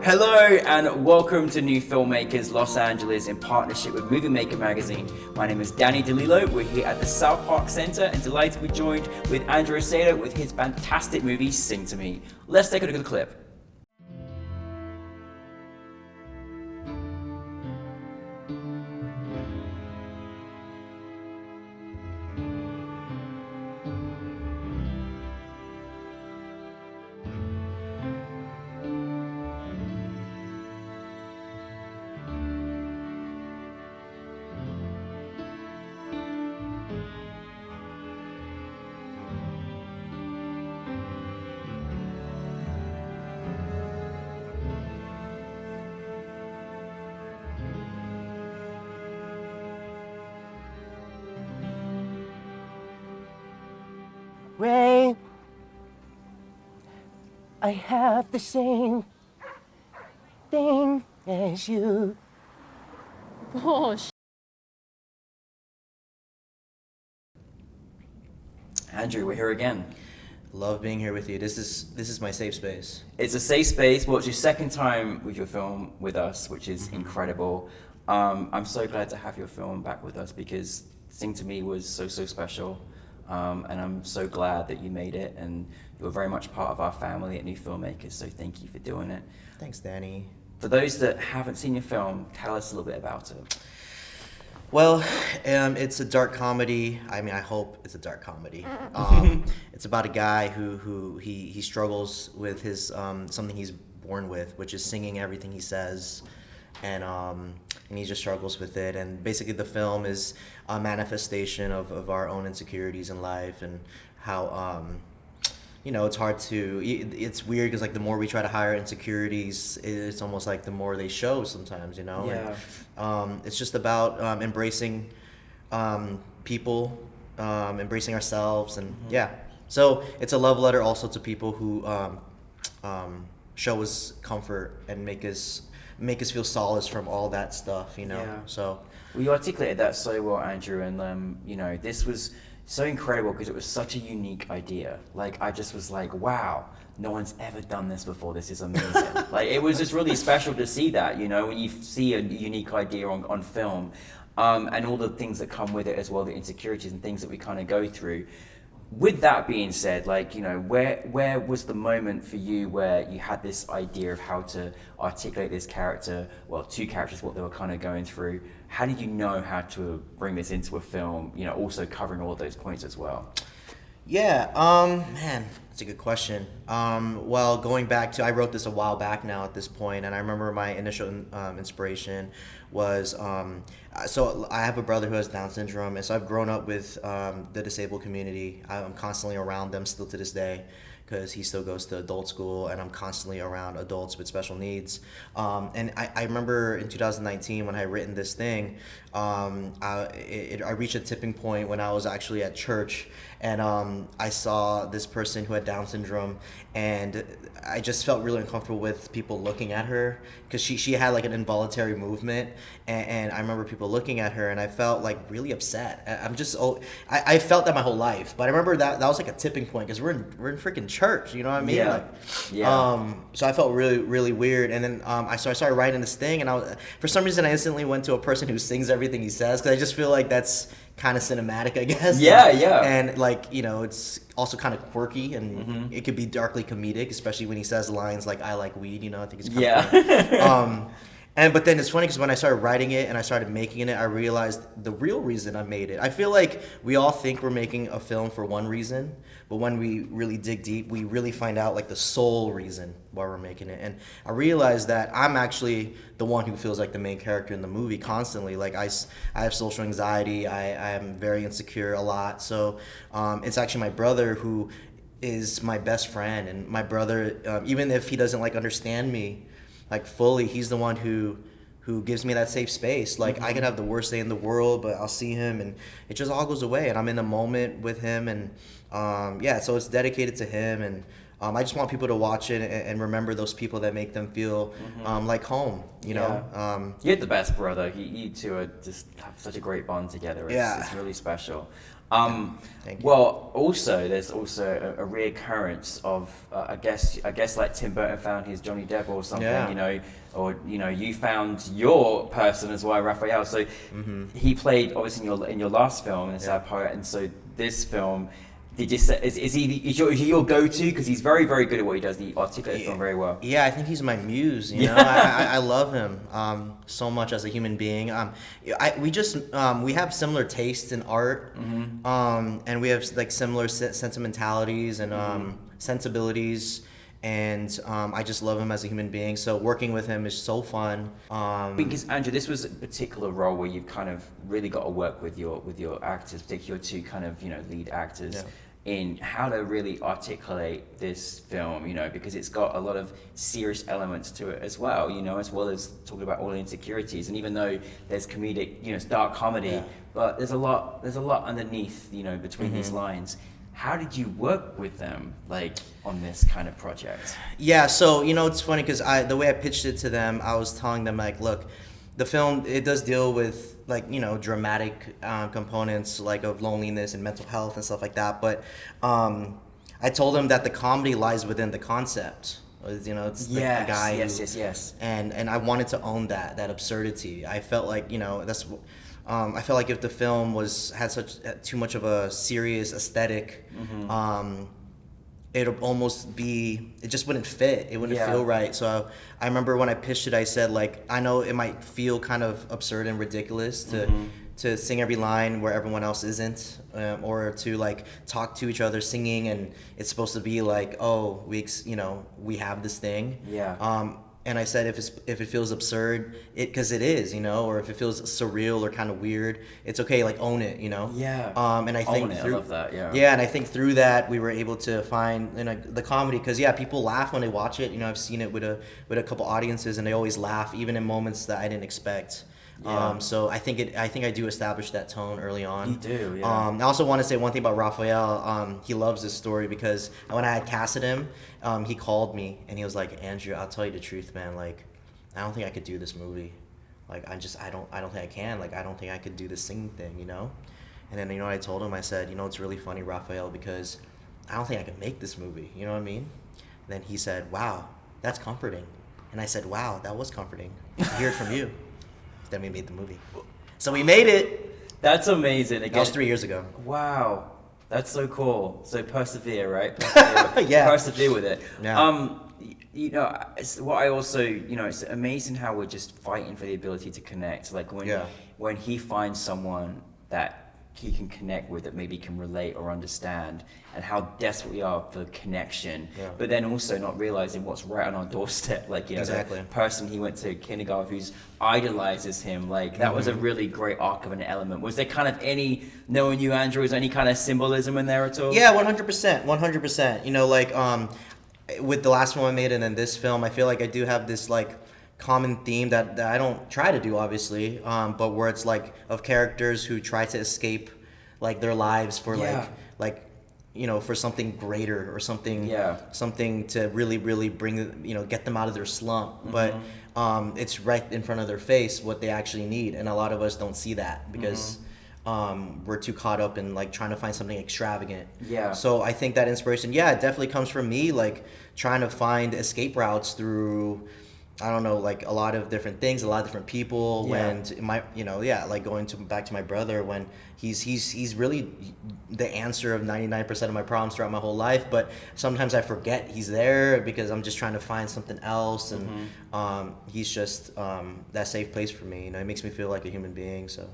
Hello and welcome to New Filmmakers Los Angeles in partnership with Movie Maker magazine. My name is Danny DeLillo. We're here at the South Park Center and delighted to be joined with Andrew Acedo with his fantastic movie Sing to Me. Let's take a look at the clip. Ray, I have the same thing as you. Gosh. Andrew, we're here again. Love being here with you. This is my safe space. It's a safe space. Well, it's your second time with your film with us, which is incredible. I'm so glad to have your film back with us because Sing to Me was so special. And I'm so glad that you made it, and you're very much part of our family at New Filmmakers, so thank you for doing it. Thanks, Danny. For those that haven't seen your film, tell us a little bit about it. Well, it's a dark comedy. I mean, I hope it's a dark comedy. It's about a guy who he struggles with his something he's born with, which is singing everything he says, and he just struggles with it. And basically the film is a manifestation of our own insecurities in life and how it's hard to, it's weird because like the more we try to hide our insecurities, it's almost like the more they show sometimes, Yeah. And it's just about embracing people, embracing ourselves, and yeah. So it's a love letter also to people who show us comfort and make us feel solace from all that stuff, Yeah. So Well, you articulated that so well, Andrew, and this was so incredible because it was such a unique idea. Like, I just was like, wow, no one's ever done this before. This is amazing. Like, it was just really special to see that, when you see a unique idea on film, and all the things that come with it as well, the insecurities and things that we kind of go through. With that being said, where was the moment for you where you had this idea of how to articulate this character, well, two characters, what they were kind of going through? How did you know how to bring this into a film, also covering all of those points as well? yeah, man, that's a good question. Well, going back to, I wrote this a while back now at this point, and I remember my initial inspiration was, so I have a brother who has Down syndrome, and so I've grown up with the disabled community. I'm constantly around them still to this day because he still goes to adult school, and I'm constantly around adults with special needs. And I remember in 2019 when I had written this thing, I reached a tipping point when I was actually at church, and I saw this person who had Down syndrome, and I just felt really uncomfortable with people looking at her because she had like an involuntary movement, and I remember people looking at her, and I felt like really upset. I felt that my whole life, but I remember that was like a tipping point because we're in freaking church, you know what I mean? Yeah. So I felt really weird, and then I started writing this thing, and for some reason I instantly went to a person who sings everything he says because I just feel like that's kind of cinematic, I guess. Yeah. And it's also kind of quirky, and it could be darkly comedic, especially when he says lines like "I like weed." I think it's kind of funny. But then it's funny because when I started writing it and I started making it, I realized the real reason I made it. I feel like we all think we're making a film for one reason, but when we really dig deep, we really find out like the sole reason why we're making it. And I realized that I'm actually the one who feels like the main character in the movie constantly. Like I have social anxiety. I am very insecure a lot. So it's actually my brother who is my best friend, and my brother, even if he doesn't like understand me like fully, he's the one who gives me that safe space. Like I could have the worst day in the world, but I'll see him and it just all goes away, and I'm in the moment with him, and so it's dedicated to him. And I just want people to watch it and remember those people that make them feel like home. You know. You're the best brother. You two are just have such a great bond together. It's really special. Thank you. Well, also there's also a reoccurrence of I guess like Tim Burton found his Johnny Depp or something, Yeah. you know, or you know you found your person as well, Raphael. So he played obviously in your last film, in Sad Poet, and so this film. Did you say, is he your go-to? Because he's very, very good at what he does. He articulates film very well. Yeah, I think he's my muse. You know, I love him so much as a human being. We have similar tastes in art, and we have like similar sentimentalities and sensibilities. And I just love him as a human being. So working with him is so fun. Because Andrew, this was a particular role where you've kind of really got to work with your actors, particularly your two kind of lead actors, in how to really articulate this film. You know, because it's got a lot of serious elements to it as well. You know, as well as talking about all the insecurities. And even though there's comedic, it's dark comedy, but there's a lot underneath. Between these lines. How did you work with them, like, on this kind of project? Yeah, so, it's funny because the way I pitched it to them, I was telling them, like, look, the film, it does deal with, like, dramatic components, like, of loneliness and mental health and stuff like that, but I told them that the comedy lies within the concept. It's the guy yes. And I wanted to own that absurdity. I felt like, that's... I felt like if the film had too much of a serious aesthetic, it just wouldn't fit. It wouldn't feel right. So I remember when I pitched it, I said, like, I know it might feel kind of absurd and ridiculous to sing every line where everyone else isn't, or to like talk to each other singing, and it's supposed to be like, oh, we have this thing. And I said, if it feels absurd, because it is, or if it feels surreal or kind of weird, it's okay, like, own it, Yeah. And I think I love that. Yeah. Yeah, and I think through that we were able to find the comedy, because people laugh when they watch it. I've seen it with a couple audiences, and they always laugh, even in moments that I didn't expect. Yeah. So I think I do establish that tone early on. You do, yeah. I also want to say one thing about Raphael. He loves this story because when I had casted him, he called me and he was like, Andrew, I'll tell you the truth, man. Like, I don't think I could do this movie. Like, I don't think I can. Like, I don't think I could do the singing thing, And then I told him, I said, it's really funny, Raphael, because I don't think I could make this movie. You know what I mean? And then he said, wow, that's comforting. And I said, wow, that was comforting to hear it from you. Then we made the movie. So we made it. That's amazing. Again, that was 3 years ago. Wow. That's so cool. So persevere, right? Persevere, persevere with it. Yeah. What I also, it's amazing how we're just fighting for the ability to connect. Like when he finds someone that he can connect with, that maybe can relate or understand, and how desperate we are for connection, but then also not realizing what's right on our doorstep. Like, exactly. The person he went to kindergarten who's idolizes him, like that was a really great arc of an element. Was there kind of any, knowing you, Andrew, is there any kind of symbolism in there at all? Yeah, 100%. Like, with the last film I made and then this film, I feel like I do have this like common theme that I don't try to do, obviously, but where it's like of characters who try to escape like their lives for for something greater or something to really bring get them out of their slump. But it's right in front of their face what they actually need, and a lot of us don't see that because we're too caught up in like trying to find something extravagant. So I think that inspiration, it definitely comes from me, like trying to find escape routes through, I don't know, like a lot of different things, a lot of different people. When like going back to my brother, when he's really the answer of 99% of my problems throughout my whole life. But sometimes I forget he's there because I'm just trying to find something else, and he's just that safe place for me. It makes me feel like a human being. So.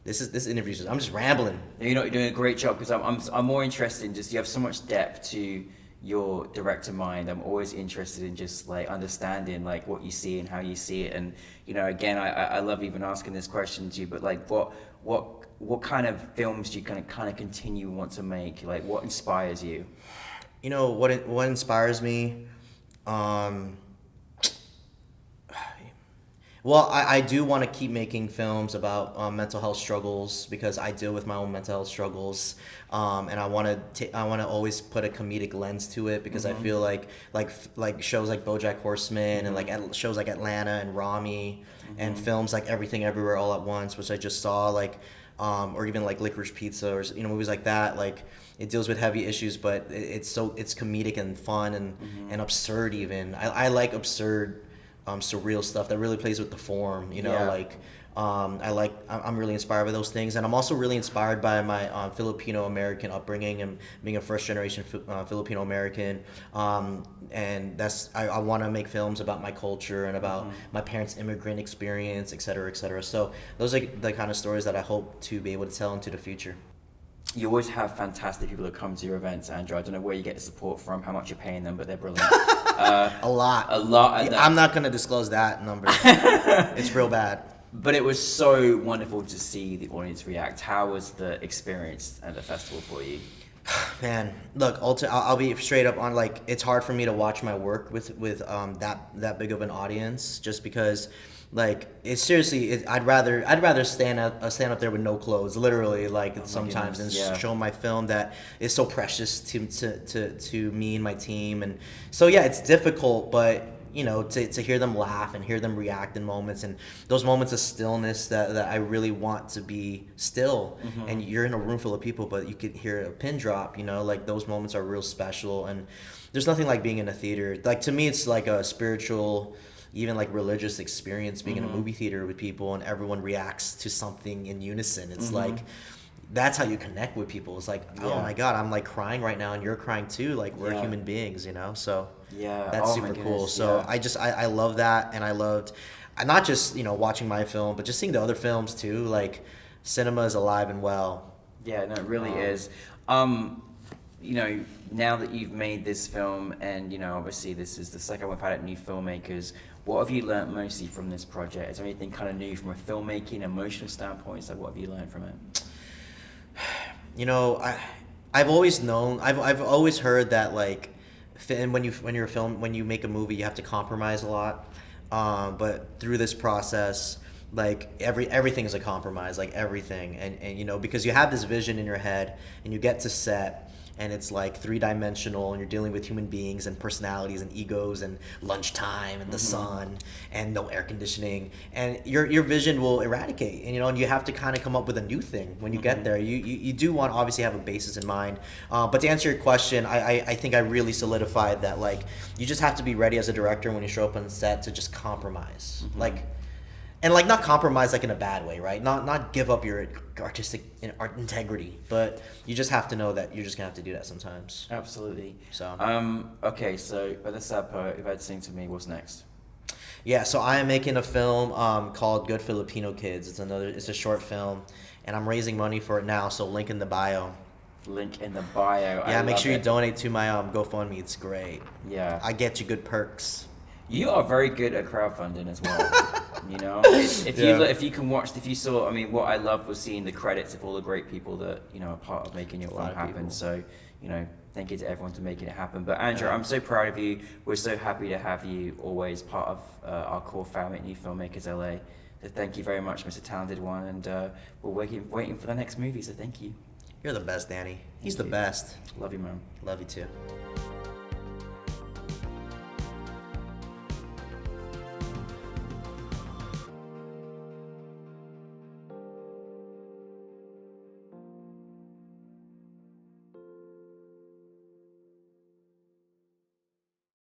This interview, I'm just rambling. You're doing a great job, because I'm more interested in just, you have so much depth to your director mind. I'm always interested in just like understanding like what you see and how you see it. And again, I love even asking this question to you, but like what kind of films do you kind of continue want to make? Like, what inspires you? What inspires me, Well, I do want to keep making films about mental health struggles because I deal with my own mental health struggles, and I want to always put a comedic lens to it because I feel like shows like BoJack Horseman and like shows like Atlanta and Rami and films like Everything Everywhere All at Once, which I just saw, like or even like Licorice Pizza, or movies like that, like it deals with heavy issues, but it's comedic and fun and absurd even. I like absurd surreal stuff that really plays with the form, like I'm really inspired by those things, and I'm also really inspired by my Filipino American upbringing and being a first generation Filipino American, and that's I want to make films about my culture and about my parents' immigrant experience, et cetera, et cetera. So those are the kind of stories that I hope to be able to tell into the future. You always have fantastic people that come to your events, Andrew. I don't know where you get the support from, how much you're paying them, but they're brilliant. A lot. I'm not going to disclose that number. It's real bad. But it was so wonderful to see the audience react. How was the experience at the festival for you? Man, look, I'll be straight up on, like, it's hard for me to watch my work with that big of an audience, just because, like, it's seriously, I'd rather stand up there with no clothes, literally, like, sometimes, and show my film that is so precious to me and my team. And so yeah, it's difficult, but to hear them laugh and hear them react in moments, and those moments of stillness that I really want to be still, and you're in a room full of people but you could hear a pin drop, like those moments are real special. And there's nothing like being in a theater. Like, to me, it's like a spiritual, even like religious experience, being in a movie theater with people and everyone reacts to something in unison. It's like, that's how you connect with people. It's like, oh my God, I'm like crying right now and you're crying too. Like, we're human beings, so that's super cool. So I love that. And I loved not just, watching my film, but just seeing the other films too. Like, cinema is alive and well. Yeah, no, it really is. Now that you've made this film, and obviously this is the second we've had at New Filmmakers, what have you learnt mostly from this project? Is there anything kind of new from a filmmaking, emotional standpoint? So what have you learned from it? I've always known, I've always heard that, like, when you make a movie, you have to compromise a lot. But through this process, like, everything is a compromise, like everything. And because you have this vision in your head and you get to set, and it's like 3-dimensional, and you're dealing with human beings and personalities and egos and lunchtime and the sun and no air conditioning, and your vision will eradicate, and you have to kind of come up with a new thing when you get there. You do want to obviously have a basis in mind, but to answer your question, I think I really solidified that, like, you just have to be ready as a director when you show up on set to just compromise, and not compromise like in a bad way, right? Not give up your artistic art integrity, but you just have to know that you're just gonna have to do that sometimes. Absolutely. So okay, so by the sad poet, if I'd sing to me, what's next? Yeah, so I am making a film called Good Filipino Kids. It's a short film, and I'm raising money for it now. So link in the bio. Link in the bio. Yeah, make sure you donate to my GoFundMe. It's great. Yeah, I get you good perks. You are very good at crowdfunding as well. If you saw, I mean, what I loved was seeing the credits of all the great people that are part of making your film happen. So, thank you to everyone for making it happen. But Andrew, I'm so proud of you. We're so happy to have you always part of our core family at New Filmmakers LA. So thank you very much, Mr. Talented One, and we're waiting for the next movie. So thank you. You're the best, Danny. He's the best. Love you, man. Love you too.